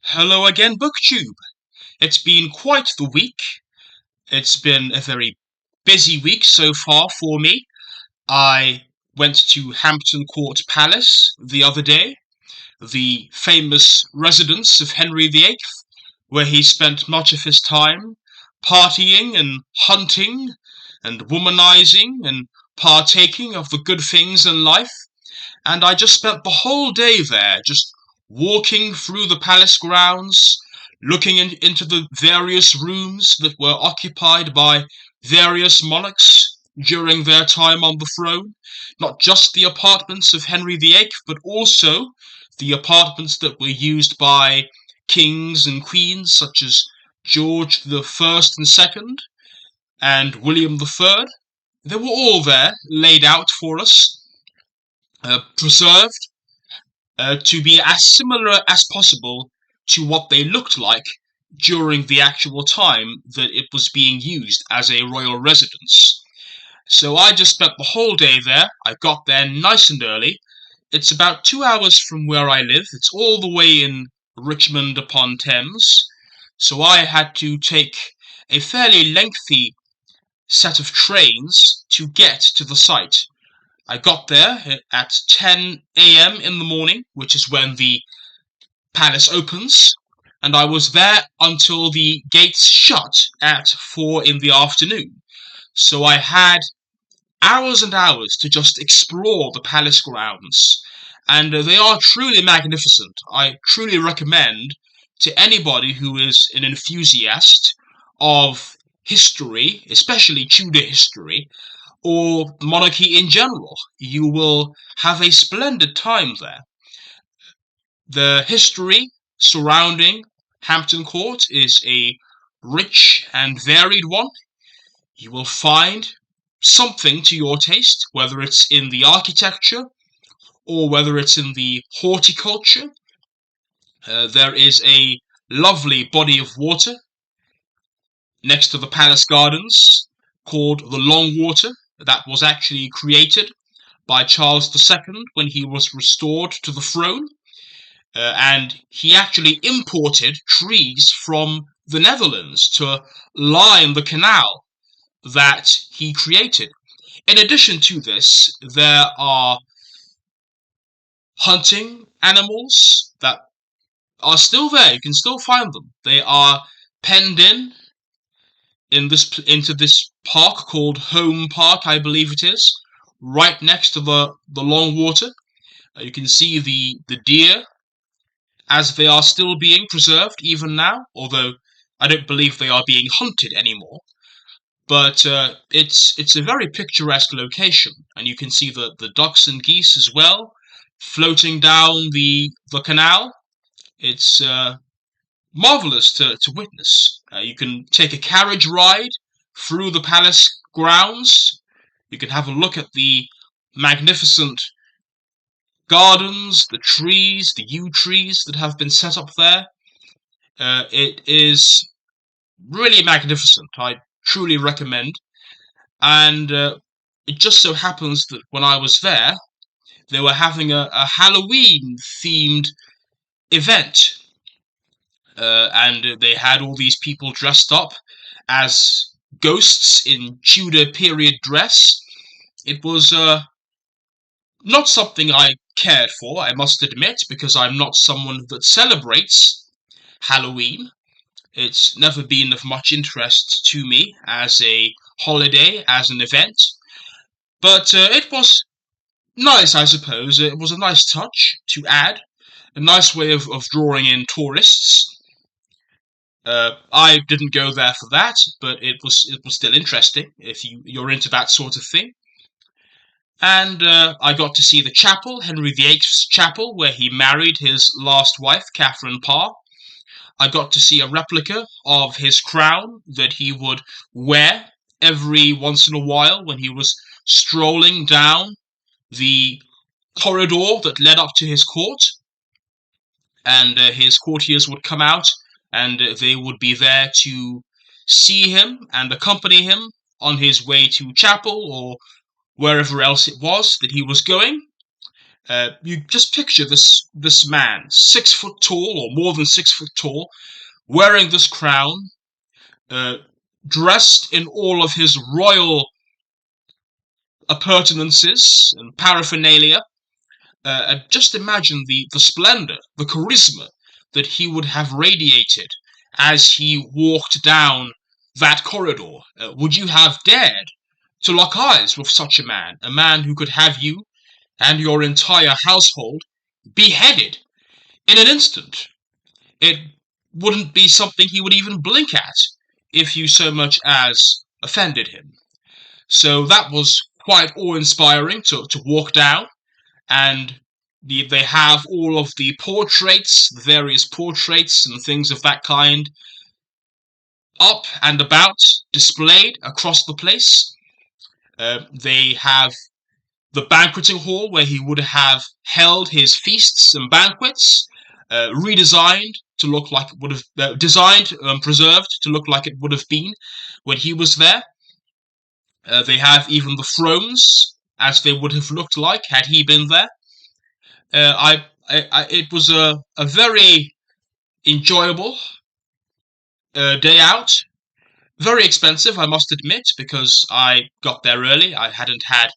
Hello again, BookTube. It's been quite the week. It's been a very busy week so far for me. I went to Hampton Court Palace the other day, the famous residence of Henry VIII, where he spent much of his time partying and hunting and womanizing and partaking of the good things in life. And I just spent the whole day there, just walking through the palace grounds, looking into the various rooms that were occupied by various monarchs during their time on the throne. Not just the apartments of Henry VIII, but also the apartments that were used by kings and queens such as George the First and Second and William the Third. They were all there, laid out for us, preserved to be as similar as possible to what they looked like during the actual time that it was being used as a royal residence. So I just spent the whole day there. I got there nice and early. It's about 2 hours from where I live. It's all the way in Richmond upon Thames. So I had to take a fairly lengthy set of trains to get to the site. I got there at 10 a.m. in the morning, which is when the palace opens, and I was there until the gates shut at 4 in the afternoon. So I had hours and hours to just explore the palace grounds, and they are truly magnificent. I truly recommend to anybody who is an enthusiast of history, especially Tudor history, or monarchy in general. You will have a splendid time there. The history surrounding Hampton Court is a rich and varied one. You will find something to your taste, whether it's in the architecture or whether it's in the horticulture. There is a lovely body of water next to the palace gardens called the Long Water, that was actually created by Charles II when he was restored to the throne. And he actually imported trees from the Netherlands to line the canal that he created. In addition to this, there are hunting animals that are still there. You can still find them. They are penned into this park called Home Park, I believe it is, right next to the Long Water. You can see the deer as they are still being preserved even now, although I don't believe they are being hunted anymore. But it's a very picturesque location, and you can see the ducks and geese as well floating down the canal. It's marvelous to witness. You can take a carriage ride through the palace grounds. You can have a look at the magnificent gardens, the trees, the yew trees that have been set up there. It is really magnificent. I truly recommend. And it just so happens that when I was there, they were having a Halloween-themed event. And they had all these people dressed up as ghosts in Tudor period dress. It was not something I cared for, I must admit, because I'm not someone that celebrates Halloween. It's never been of much interest to me as a holiday, as an event. But it was nice, I suppose. It was a nice touch to add, a nice way of drawing in tourists. I didn't go there for that, but it was still interesting if you're into that sort of thing. And I got to see the chapel, Henry VIII's chapel, where he married his last wife, Catherine Parr. I got to see a replica of his crown that he would wear every once in a while when he was strolling down the corridor that led up to his court. And his courtiers would come out and they would be there to see him and accompany him on his way to chapel or wherever else it was that he was going. You just picture this man, 6 foot tall or more than 6 foot tall, wearing this crown, uh, dressed in all of his royal appurtenances and paraphernalia. And just imagine the splendor, the charisma that he would have radiated as he walked down that corridor. Would you have dared to lock eyes with such a man who could have you and your entire household beheaded in an instant? It wouldn't be something he would even blink at if you so much as offended him. So that was quite awe-inspiring to walk down, and they have all of the portraits, the various portraits and things of that kind, up and about, displayed across the place. They have the banqueting hall where he would have held his feasts and banquets, redesigned to look like it would have designed and preserved to look like it would have been when he was there. They have even the thrones as they would have looked like had he been there. It was a very enjoyable day out. Very expensive, I must admit, because I got there early. I hadn't had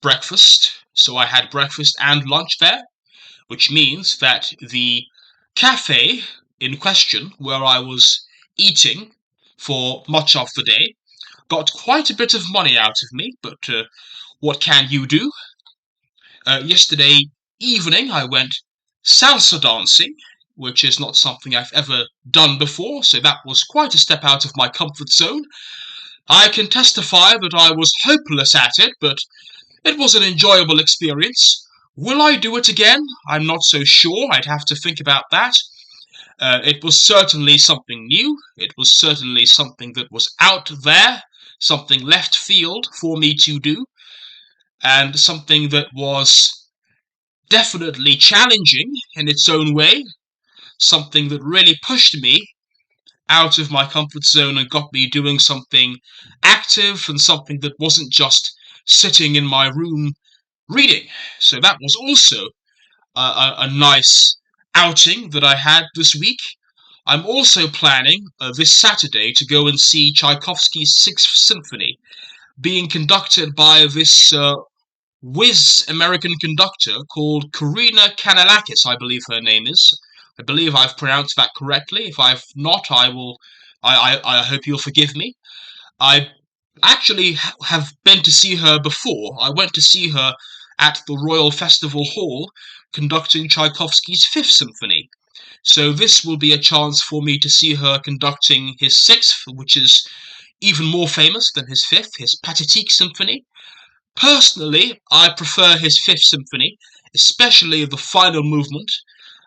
breakfast, so I had breakfast and lunch there, which means that the cafe in question, where I was eating for much of the day, got quite a bit of money out of me, but what can you do? Yesterday evening I went salsa dancing, which is not something I've ever done before, so that was quite a step out of my comfort zone. I can testify that I was hopeless at it, but it was an enjoyable experience. Will I do it again? I'm not so sure. I'd have to think about that. It was certainly something new. It was certainly something that was out there, something left field for me to do, and something that was definitely challenging in its own way, something that really pushed me out of my comfort zone and got me doing something active and something that wasn't just sitting in my room reading. So that was also a nice outing that I had this week. I'm also planning this Saturday to go and see Tchaikovsky's Sixth Symphony, being conducted by this whiz American conductor called Karina Kanellakis, I believe her name is. I believe I've pronounced that correctly. If I've not, I hope you'll forgive me. I actually have been to see her before. I went to see her at the Royal Festival Hall conducting Tchaikovsky's Fifth Symphony. So this will be a chance for me to see her conducting his Sixth, which is even more famous than his Fifth, his Pathétique Symphony. Personally, I prefer his Fifth Symphony, especially the final movement.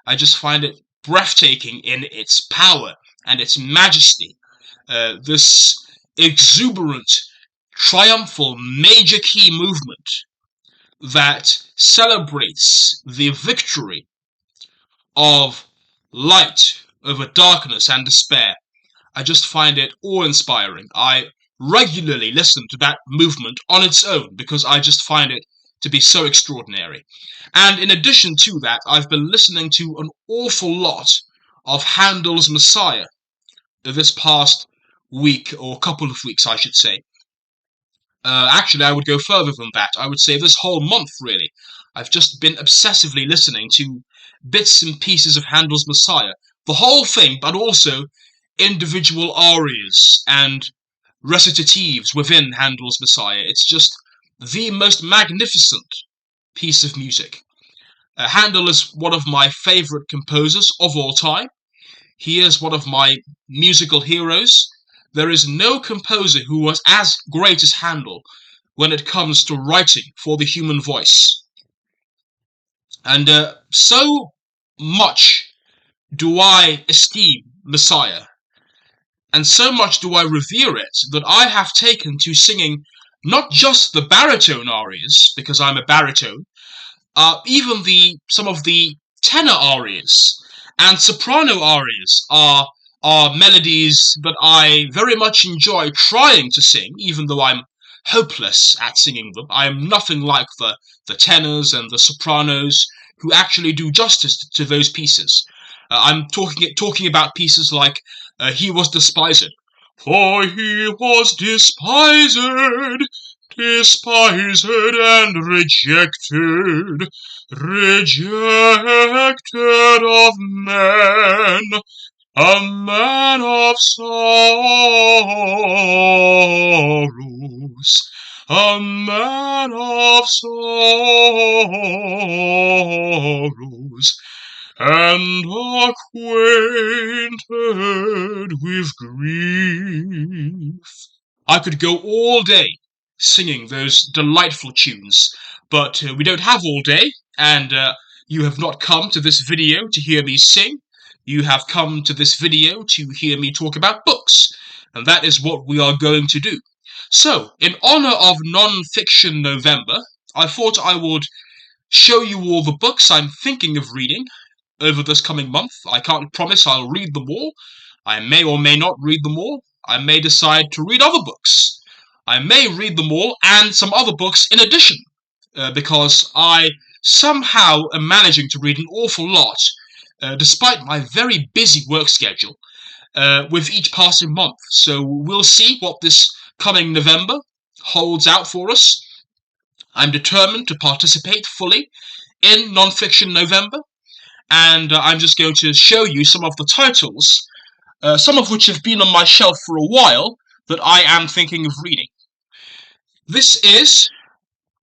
I just find it breathtaking in its power and its majesty. This exuberant, triumphal, major key movement that celebrates the victory of light over darkness and despair. I just find it awe-inspiring. I regularly listen to that movement on its own because I just find it to be so extraordinary. And in addition to that, I've been listening to an awful lot of Handel's Messiah this past week, or couple of weeks, I should say. Actually, I would go further than that. I would say this whole month, really. I've just been obsessively listening to bits and pieces of Handel's Messiah. The whole thing, but also individual arias and recitatives within Handel's Messiah. It's just the most magnificent piece of music. Handel is one of my favorite composers of all time. He is one of my musical heroes. There is no composer who was as great as Handel when it comes to writing for the human voice. And so much do I esteem Messiah, and so much do I revere it, that I have taken to singing not just the baritone arias, because I'm a baritone, even some of the tenor arias and soprano arias are melodies that I very much enjoy trying to sing, even though I'm hopeless at singing them. I am nothing like the tenors and the sopranos who actually do justice to those pieces. I'm talking about pieces like He Was Despised. For he was despised, despised and rejected, rejected of men, a man of sorrows, a man of sorrows, and acquainted with grief. I could go all day singing those delightful tunes, but we don't have all day, and you have not come to this video to hear me sing. You have come to this video to hear me talk about books, and that is what we are going to do. So, in honor of Non-Fiction November, I thought I would show you all the books I'm thinking of reading over this coming month. I can't promise I'll read them all. I may or may not read them all. I may decide to read other books. I may read them all and some other books in addition, because I somehow am managing to read an awful lot, despite my very busy work schedule, with each passing month. So we'll see what this coming November holds out for us. I'm determined to participate fully in Non-Fiction November, and I'm just going to show you some of the titles, some of which have been on my shelf for a while, that I am thinking of reading. This is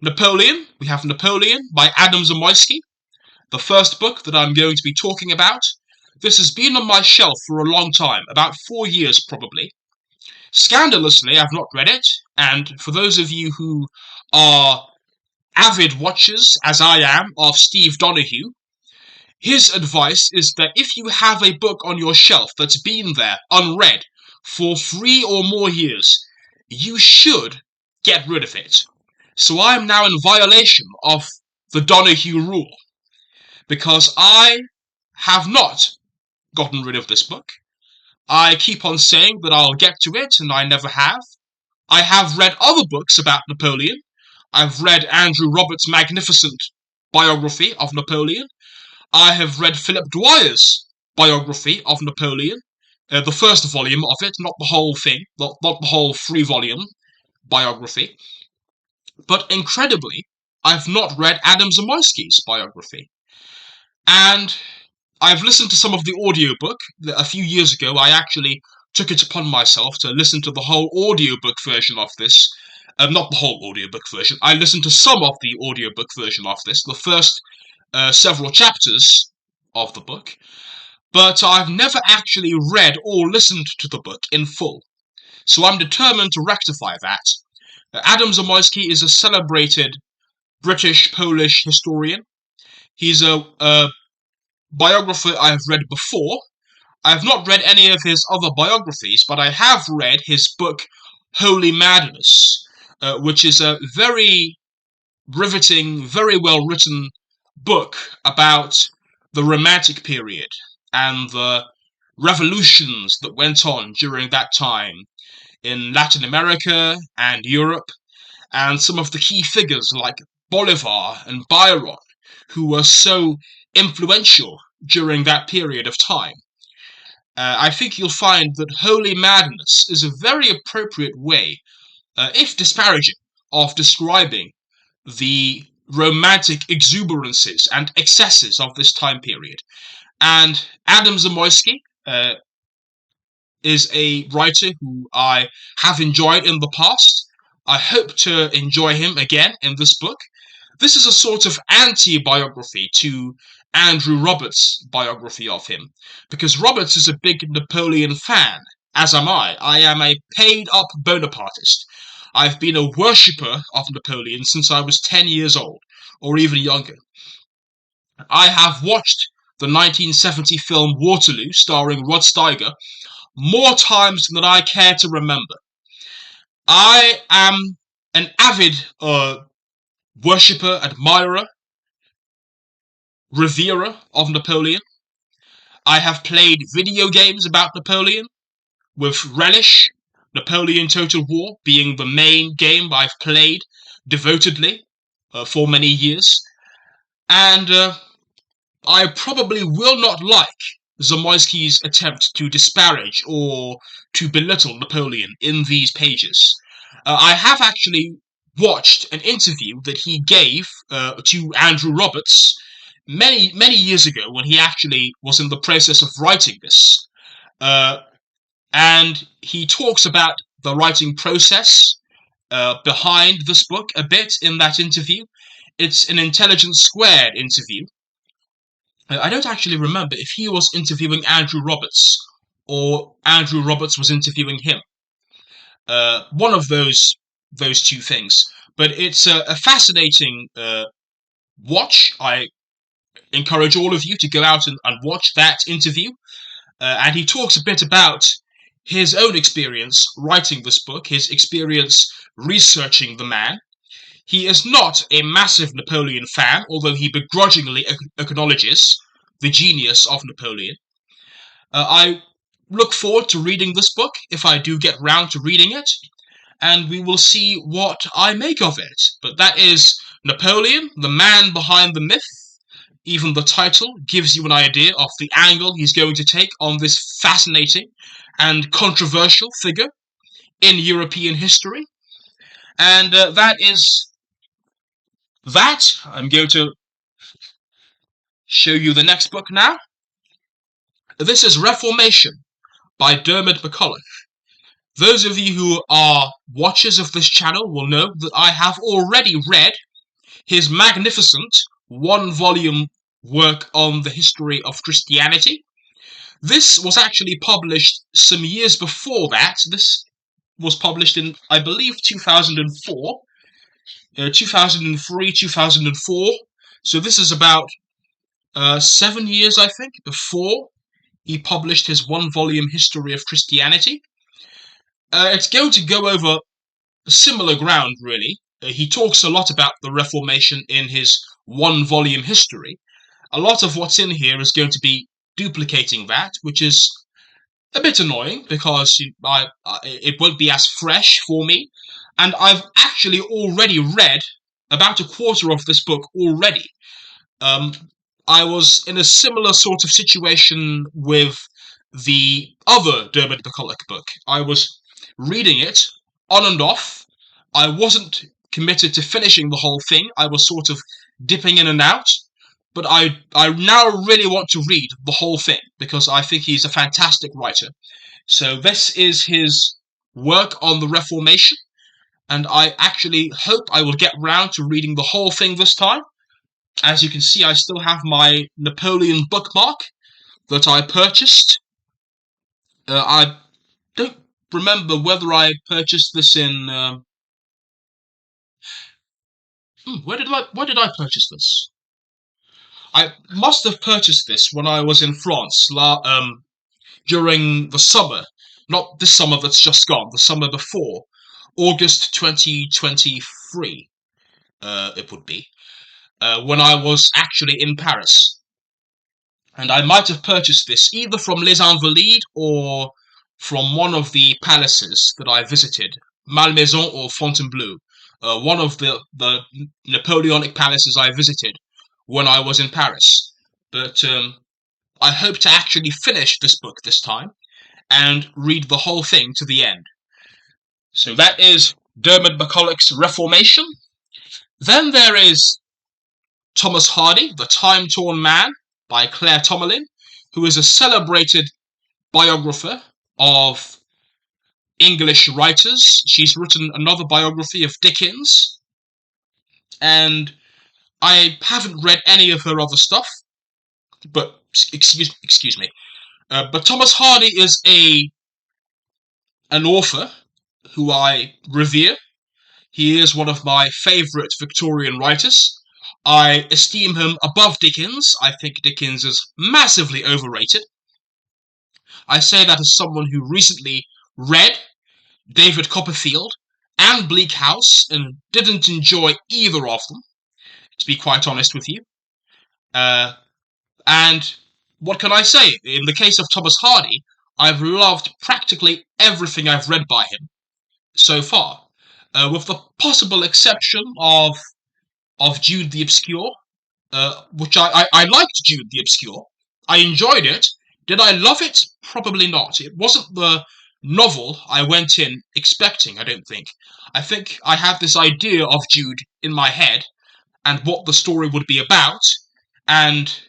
Napoleon. We have Napoleon by Adam Zamoyski, the first book that I'm going to be talking about. This has been on my shelf for a long time, about 4 years probably. Scandalously, I've not read it, and for those of you who are avid watchers, as I am, of Steve Donahue, his advice is that if you have a book on your shelf that's been there, unread, for 3 or more years, you should get rid of it. So I am now in violation of the Donahue rule, because I have not gotten rid of this book. I keep on saying that I'll get to it, and I never have. I have read other books about Napoleon. I've read Andrew Roberts' magnificent biography of Napoleon. I have read Philip Dwyer's biography of Napoleon, the first volume of it, not the whole thing, not the whole 3-volume biography. But incredibly, I've not read Adam Zamoyski's biography. And I've listened to some of the audiobook. A few years ago, I actually took it upon myself to listen to the whole audiobook version of this. Not the whole audiobook version. I listened to some of the audiobook version of this, the first several chapters of the book. But I've never actually read or listened to the book in full. So I'm determined to rectify that. Adam Zamoyski is a celebrated British-Polish historian. He's a biographer I've read before. I've not read any of his other biographies, but I have read his book Holy Madness, which is a very riveting, very well-written book about the Romantic period and the revolutions that went on during that time in Latin America and Europe, and some of the key figures like Bolivar and Byron, who were so influential during that period of time. I think you'll find that Holy Madness is a very appropriate way, if disparaging, of describing the romantic exuberances and excesses of this time period. And Adam Zamoyski is a writer who I have enjoyed in the past. I hope to enjoy him again in this book. This is a sort of anti-biography to Andrew Roberts' biography of him, because Roberts is a big Napoleon fan, as am I. I am a paid-up Bonapartist. I've been a worshipper of Napoleon since I was 10 years old, or even younger. I have watched the 1970 film Waterloo, starring Rod Steiger, more times than I care to remember. I am an avid worshipper, admirer, reverer of Napoleon. I have played video games about Napoleon with relish Napoleon Total War being the main game I've played devotedly for many years. And I probably will not like Zamoyski's attempt to disparage or to belittle Napoleon in these pages. I have actually watched an interview that he gave to Andrew Roberts many years ago when he actually was in the process of writing this. And he talks about the writing process behind this book a bit in that interview. It's an Intelligence Squared interview. I don't actually remember if he was interviewing Andrew Roberts or Andrew Roberts was interviewing him. One of those two things. But it's a fascinating watch. I encourage all of you to go out and watch that interview. And he talks a bit about his own experience writing this book, his experience researching the man. He is not a massive Napoleon fan, although he begrudgingly acknowledges the genius of Napoleon. I look forward to reading this book, if I do get round to reading it, and we will see what I make of it. But that is Napoleon, the man behind the myth. Even the title gives you an idea of the angle he's going to take on this fascinating and controversial figure in European history. And that is that. I'm going to show you the next book now. This is Reformation by Dermot McCulloch. Those of you who are watchers of this channel will know that I have already read his magnificent one-volume work on the history of Christianity. This was actually published some years before that. This was published in, I believe, 2004, 2003, 2004. So this is about 7 years, I think, before he published his one-volume history of Christianity. It's going to go over similar ground, really. He talks a lot about the Reformation in his one-volume history. A lot of what's in here is going to be duplicating that, which is a bit annoying because it won't be as fresh for me. And I've actually already read about a quarter of this book already. I was in a similar sort of situation with the other Dermot McCulloch book. I was reading it on and off. I wasn't committed to finishing the whole thing. I was sort of dipping in and out. But I now really want to read the whole thing because I think he's a fantastic writer. So this is his work on the Reformation, and I actually hope I will get round to reading the whole thing this time. As you can see, I still have my Napoleon bookmark that I purchased. I don't remember whether I purchased this in... where did I purchase this? I must have purchased this when I was in France during the summer. Not this summer that's just gone, the summer before. August 2023, it would be. When I was actually in Paris. And I might have purchased this either from Les Invalides or from one of the palaces that I visited, Malmaison or Fontainebleau, one of the Napoleonic palaces I visited when I was in Paris. But I hope to actually finish this book this time and read the whole thing to the end. So that is Dermot McCulloch's Reformation. Then there is Thomas Hardy, The Time-Torn Man, by Claire Tomalin, who is a celebrated biographer of English writers. She's written another biography of Dickens, and I haven't read any of her other stuff, but excuse me. But Thomas Hardy is an author who I revere. He is one of my favourite Victorian writers. I esteem him above Dickens. I think Dickens is massively overrated. I say that as someone who recently read David Copperfield and Bleak House and didn't enjoy either of them, to be quite honest with you. And what can I say? In the case of Thomas Hardy, I've loved practically everything I've read by him. so far, with the possible exception of Jude the Obscure, which I liked Jude the Obscure. I enjoyed it. Did I love it? Probably not. It wasn't the novel I went in expecting, I don't think. I think I had this idea of Jude in my head and what the story would be about, and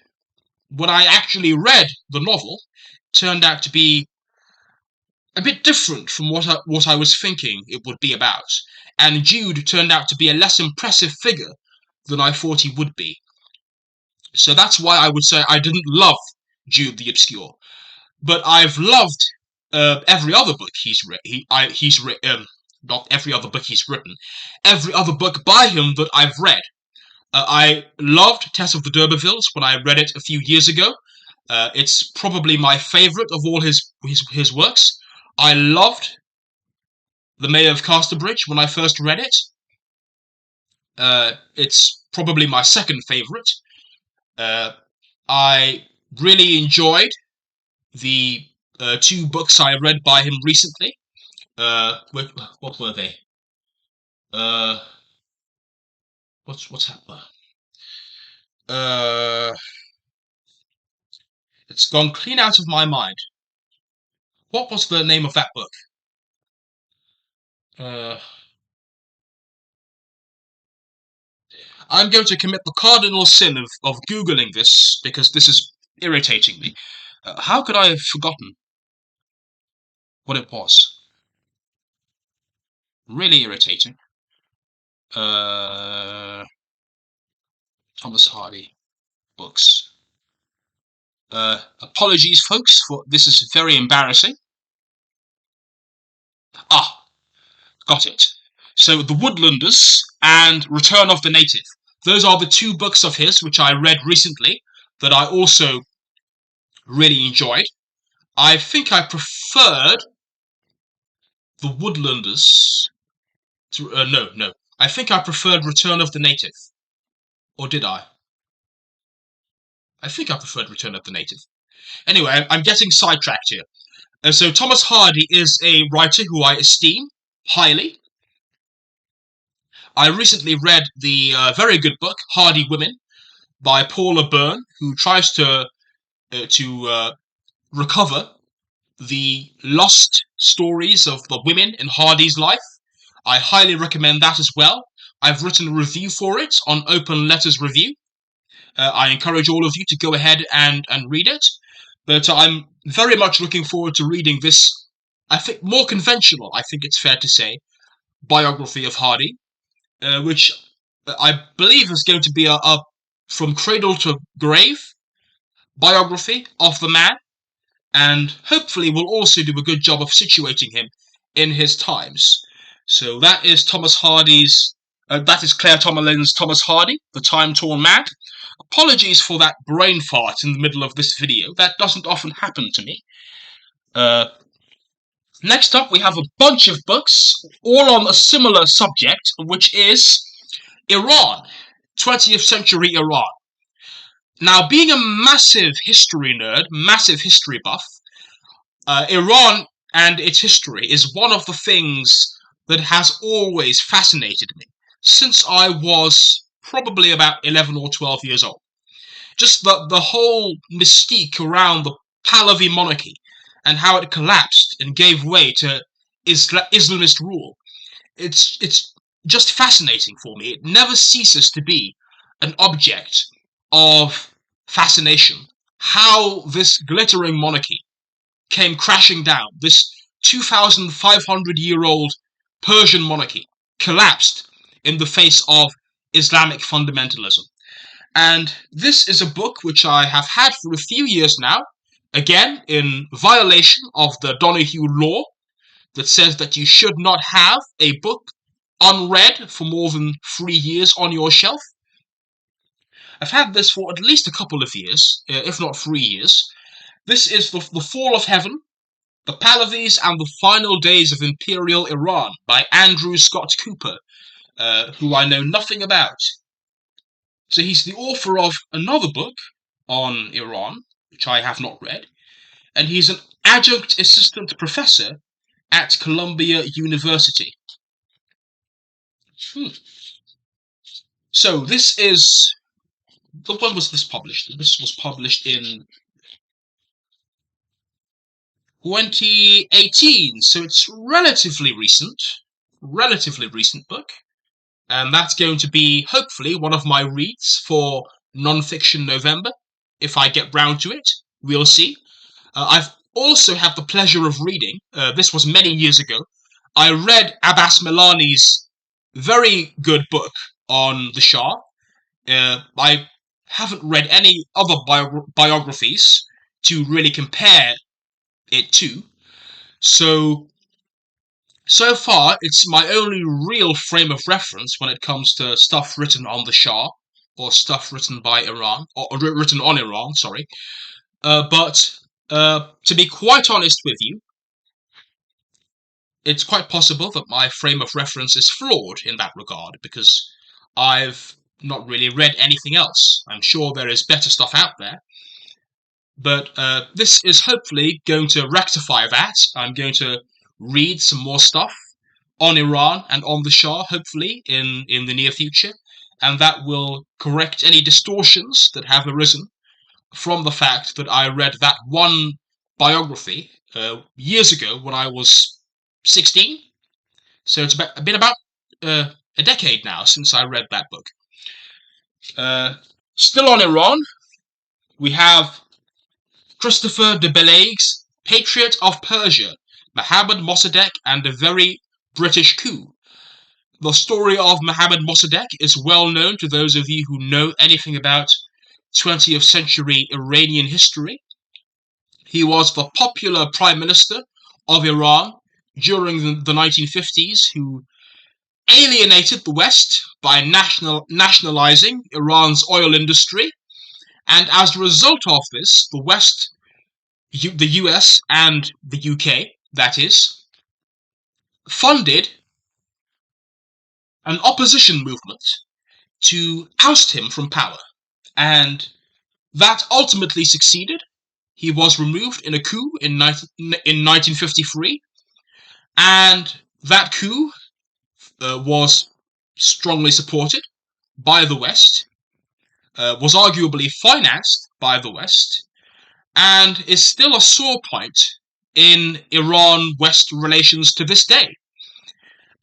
when I actually read the novel, turned out to be a bit different from what I was thinking it would be about. And Jude turned out to be a less impressive figure than I thought he would be. So that's why I would say I didn't love Jude the Obscure, but I've loved every other book he's written. Not every other book he's written, every other book by him that I've read. I loved Tess of the D'Urbervilles when I read it a few years ago. It's probably my favourite of all his works. I loved The Mayor of Casterbridge when I first read it. It's probably my second favourite. I really enjoyed the two books I read by him recently. What were they? Uh, what's happened? It's gone clean out of my mind. What was the name of that book? Uh, I'm going to commit the cardinal sin of Googling this because this is irritating me. How could I have forgotten what it was? Really irritating. Thomas Hardy books. Apologies, folks, for this is very embarrassing. Ah, got it. So, The Woodlanders and Return of the Native. Those are the two books of his which I read recently that I also really enjoyed. I think I preferred The Woodlanders to... no. I think I preferred Return of the Native. Or did I? I think I preferred Return of the Native. Anyway, I'm getting sidetracked here. So Thomas Hardy is a writer who I esteem highly. I recently read the very good book Hardy Women by Paula Byrne, who tries to recover the lost stories of the women in Hardy's life. I highly recommend that as well. I've written a review for it on Open Letters Review. I encourage all of you to go ahead and read it. But I'm very much looking forward to reading this, I think, more conventional, I think it's fair to say, biography of Hardy, which I believe is going to be a from cradle to grave biography of the man, and hopefully will also do a good job of situating him in his times. So that is Thomas Hardy's, that is Claire Tomalin's Thomas Hardy, The Time-Torn Man. Apologies for that brain fart in the middle of this video. That doesn't often happen to me. Next up, we have a bunch of books, all on a similar subject, which is Iran, 20th century Iran. Now, being a massive history nerd, massive history buff, Iran and its history is one of the things that has always fascinated me since I was probably about 11 or 12 years old. Just the whole mystique around the Pahlavi monarchy and how it collapsed and gave way to Islamist rule. It's just fascinating for me. It never ceases to be an object of fascination. How this glittering monarchy came crashing down. This 2,500-year-old Persian monarchy collapsed in the face of Islamic fundamentalism. And this is a book which I have had for a few years now, again, in violation of the Donahue law that says that you should not have a book unread for more than 3 years on your shelf. I've had this for at least a couple of years, if not 3 years. This is The Fall of Heaven, The Pahlavis and the Final Days of Imperial Iran by Andrew Scott Cooper, who I know nothing about. So he's the author of another book on Iran, which I have not read, and he's an adjunct assistant professor at Columbia University. So this is... When was this published? This was published in 2018, so it's relatively recent book, and that's going to be hopefully one of my reads for non-fiction November. If I get round to it, we'll see. I've also had the pleasure of reading, this was many years ago, I read Abbas Milani's very good book on the Shah. I haven't read any other biographies to really compare it to. So far, it's my only real frame of reference when it comes to stuff written on the Shah, or stuff written by Iran, or written on Iran, sorry. But to be quite honest with you, it's quite possible that my frame of reference is flawed in that regard, because I've not really read anything else. I'm sure there is better stuff out there. But this is hopefully going to rectify that. I'm going to read some more stuff on Iran and on the Shah, hopefully, in the near future. And that will correct any distortions that have arisen from the fact that I read that one biography years ago when I was 16. So it's been about a decade now since I read that book. Still on Iran, we have Christopher de Belaigue's Patriot of Persia, Mohammad Mossadegh and the Very British Coup. The story of Mohammad Mossadegh is well known to those of you who know anything about 20th century Iranian history. He was the popular Prime Minister of Iran during the 1950s who alienated the West by nationalizing Iran's oil industry, and as a result of this, the West, the US and the UK, that is, funded an opposition movement to oust him from power, and that ultimately succeeded. He was removed in a coup in 1953, and that coup was strongly supported by the West, was arguably financed by the West, and is still a sore point in Iran-West relations to this day.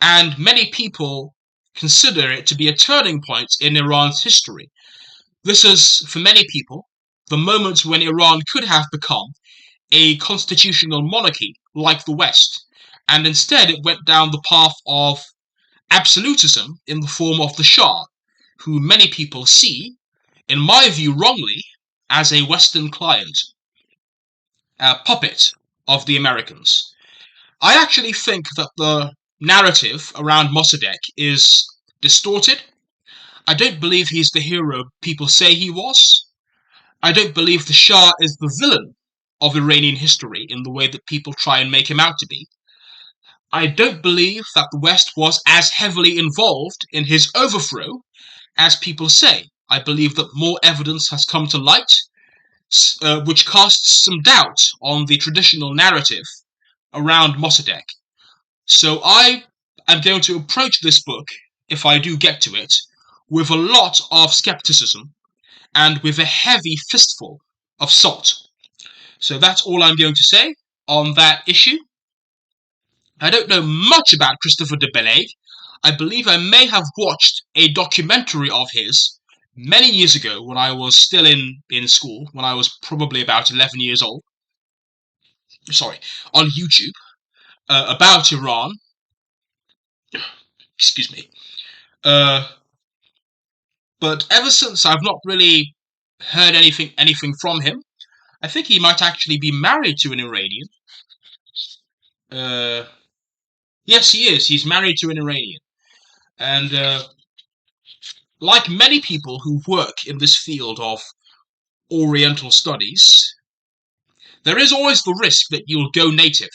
And many people consider it to be a turning point in Iran's history. This is, for many people, the moment when Iran could have become a constitutional monarchy like the West, and instead it went down the path of absolutism in the form of the Shah, who many people see, in my view wrongly, as a Western client, a puppet of the Americans. I actually think that the narrative around Mossadegh is distorted. I don't believe he's the hero people say he was. I don't believe the Shah is the villain of Iranian history in the way that people try and make him out to be. I don't believe that the West was as heavily involved in his overthrow as people say. I believe that more evidence has come to light, which casts some doubt on the traditional narrative around Mossadegh. So I am going to approach this book, if I do get to it, with a lot of skepticism and with a heavy fistful of salt. So that's all I'm going to say on that issue. I don't know much about Christopher de Belaigue. I believe I may have watched a documentary of his many years ago when I was still in school, when I was probably about 11 years old. Sorry, on YouTube, about Iran. Excuse me. But ever since, I've not really heard anything from him. I think he might actually be married to an Iranian. Yes, he is. He's married to an Iranian. And like many people who work in this field of Oriental studies, there is always the risk that you'll go native.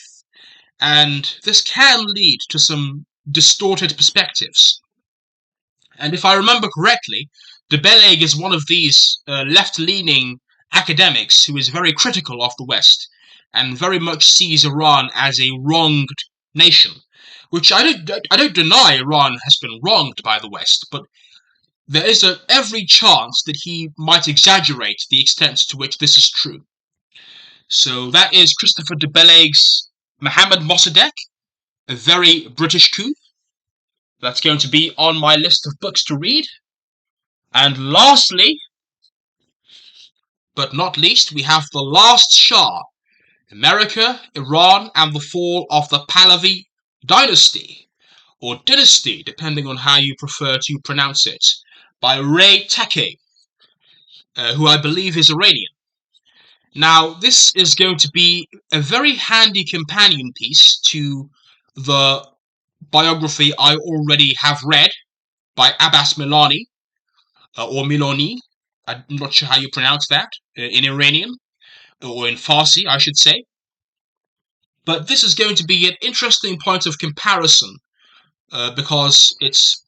And this can lead to some distorted perspectives. And if I remember correctly, de Belaigue is one of these left-leaning academics who is very critical of the West and very much sees Iran as a wronged nation, which I don't deny Iran has been wronged by the West, but there is every chance that he might exaggerate the extent to which this is true. So that is Christopher de Beleg's Mohammed Mossadegh, a very British coup. That's going to be on my list of books to read. And lastly, but not least, we have The Last Shah, America, Iran, and the Fall of the Pahlavi Dynasty, or Dynasty, depending on how you prefer to pronounce it, by Ray Takei, who I believe is Iranian. Now, this is going to be a very handy companion piece to the biography I already have read by Abbas Milani, or Miloni. I'm not sure how you pronounce that in Iranian, or in Farsi, I should say. But this is going to be an interesting point of comparison because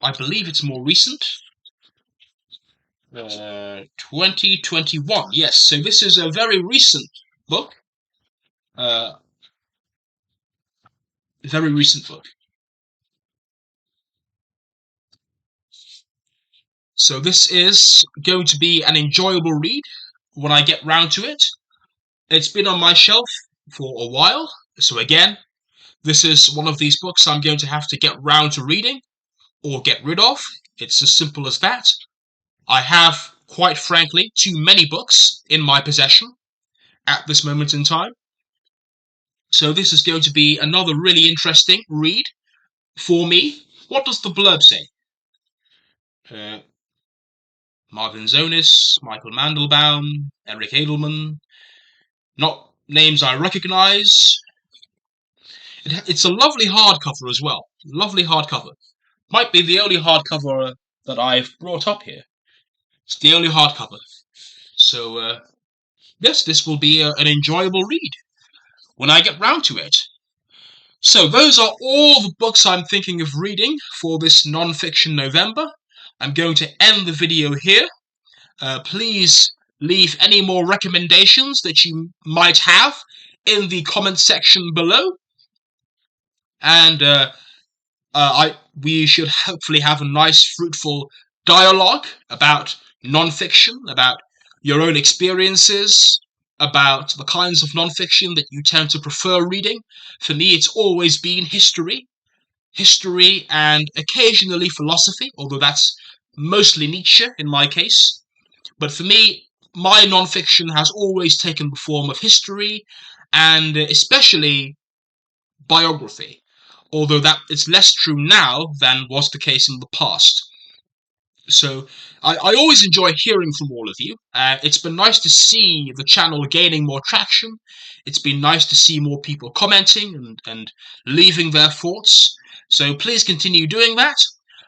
I believe it's more recent. 2021, yes. So this is a very recent book. Very recent book. So this is going to be an enjoyable read when I get round to it. It's been on my shelf for a while, so again, this is one of these books I'm going to have to get round to reading or get rid of. It's as simple as that. I have, quite frankly, too many books in my possession at this moment in time. So this is going to be another really interesting read for me. What does the blurb say? Marvin Zonis, Michael Mandelbaum, Eric Edelman. Not names I recognise. It's a lovely hardcover as well. Lovely hardcover. Might be the only hardcover that I've brought up here. It's the only hardcover. So, yes, this will be an enjoyable read when I get round to it. So, those are all the books I'm thinking of reading for this non-fiction November. I'm going to end the video here. Please leave any more recommendations that you might have in the comment section below. And we should hopefully have a nice, fruitful dialogue about non-fiction, about your own experiences, about the kinds of non-fiction that you tend to prefer reading. For me, it's always been history and occasionally philosophy, although that's mostly Nietzsche in my case. But for me, my non-fiction has always taken the form of history and especially biography, although that is less true now than was the case in the past. So I always enjoy hearing from all of you. It's been nice to see the channel gaining more traction. It's been nice to see more people commenting and leaving their thoughts. So please continue doing that.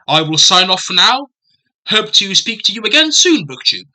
I will sign off for now. Hope to speak to you again soon, BookTube.